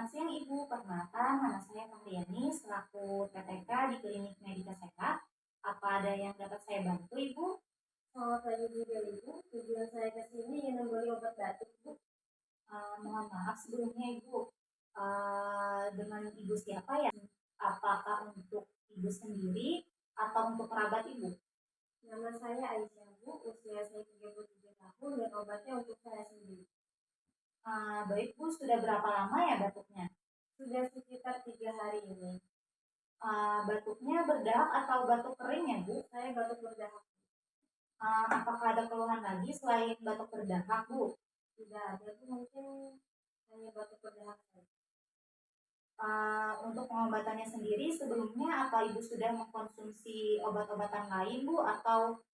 Selamat siang Ibu, perkenalkan nama saya Fahriani selaku TTK di Klinik Medika Sehat. Apa ada yang dapat saya bantu Ibu? Selamat pagi juga Ibu. Tujuan saya ke sini ingin membeli obat batuk Bu. Mohon maaf sebelumnya Ibu. Dengan Ibu siapa ya? Apakah untuk Ibu sendiri atau untuk kerabat Ibu? Nama saya Aisyah Bu, usia saya 33 tahun dan obatnya untuk saya sendiri. Baik Bu, sudah berapa lama ya batuknya? Sudah sekitar 3 hari ini. Batuknya berdahak atau batuk kering ya Bu? Saya batuk berdahak. Apakah ada keluhan lagi selain batuk berdahak Bu? Tidak ada Bu, mungkin hanya batuk berdahak saja. Untuk pengobatannya sendiri sebelumnya apa Ibu sudah mengkonsumsi obat-obatan lain Bu atau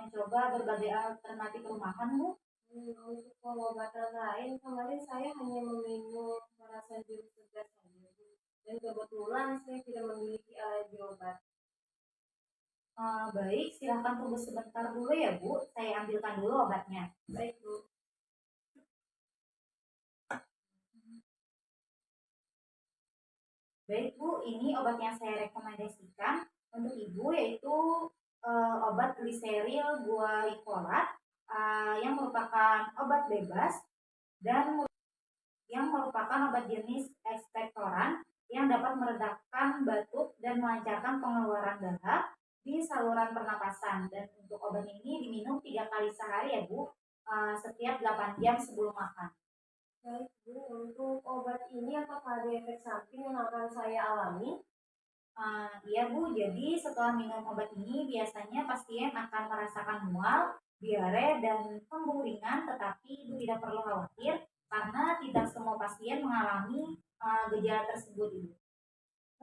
mencoba berbagai alternatif rumahan Bu? Untuk pengobatan lain, kemarin saya hanya meminum perasan jeruk segar saja Bu. Dan kebetulan saya tidak memiliki alergi obat. Baik, silahkan tunggu sebentar dulu ya Bu, saya ambilkan dulu obatnya. Baik Bu. Baik Bu, ini obat yang saya rekomendasikan untuk Ibu yaitu obat gliseril guaicolat yang merupakan obat bebas dan yang merupakan obat jenis ekspektoran yang dapat meredakan batuk dan melancarkan pengeluaran dahak di saluran pernapasan. Dan untuk obat ini diminum 3 kali sehari ya Bu, setiap 8 jam sebelum makan. Baik Bu, untuk obat ini apakah ada efek samping yang akan saya alami? Iya Bu, jadi setelah minum obat ini biasanya pasien akan merasakan mual, diare, dan kembung ringan, tetapi Ibu tidak perlu khawatir karena tidak semua pasien mengalami gejala tersebut Ibu.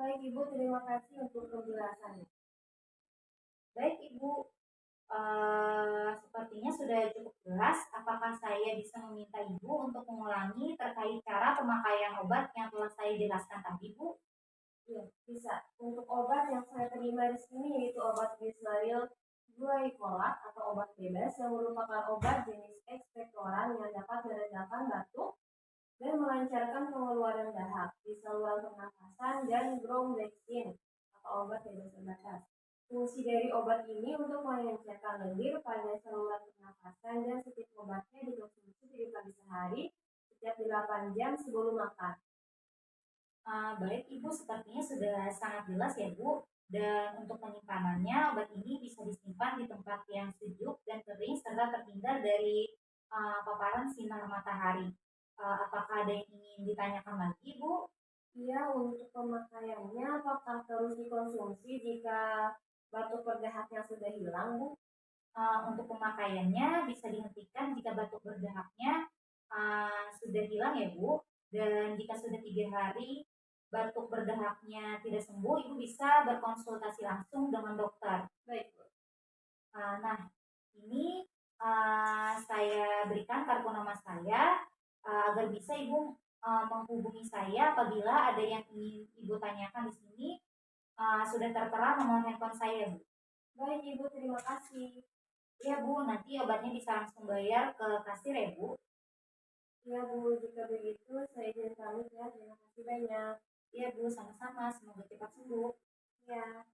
Baik Ibu, terima kasih untuk penjelasannya. Baik Ibu, sepertinya sudah cukup jelas. Apakah saya bisa meminta Ibu untuk mengulangi terkait cara pemakaian obat yang telah saya jelaskan tadi Bu? Iya, bisa. Untuk obat yang saya terima di sini yaitu obat Gliseril guaicolat atau obat bebas yang merupakan obat jenis ekspektoran yang dapat meredakan batuk dan melancarkan pengeluaran dahak di saluran pernafasan dan bromhexin atau obat bebas terbatas. Fungsi dari obat ini untuk melancarkan lendir pada saluran pernafasan dan setiap obatnya dikonsumsi 3 kali sehari setiap 8 jam sebelum makan. Baik Ibu, sepertinya sudah sangat jelas ya Bu. Dan untuk penyimpanannya, obat ini bisa disimpan di tempat yang sejuk dan kering serta terhindar dari paparan sinar matahari. Apakah ada yang ingin ditanyakan lagi Bu? Iya, untuk pemakaiannya apakah terus dikonsumsi jika batuk berdahaknya sudah hilang, Bu? Untuk pemakaiannya bisa dihentikan jika batuk berdahaknya sudah hilang ya Bu. Dan jika sudah 3 hari batuk berdahaknya tidak sembuh, Ibu bisa berkonsultasi langsung dengan dokter. Baik Bu. Nah, ini saya berikan kartu nama saya agar bisa Ibu menghubungi saya apabila ada yang ingin Ibu tanyakan di sini. Sudah tertera nomor handphone saya Bu. Baik Ibu, terima kasih. Iya Bu, nanti obatnya bisa langsung bayar ke kasir ya Bu. Iya Bu, jika begitu saya izin pamit ya. Terima kasih banyak. Iya Bu, sama-sama. Semoga cepat sembuh. Ya.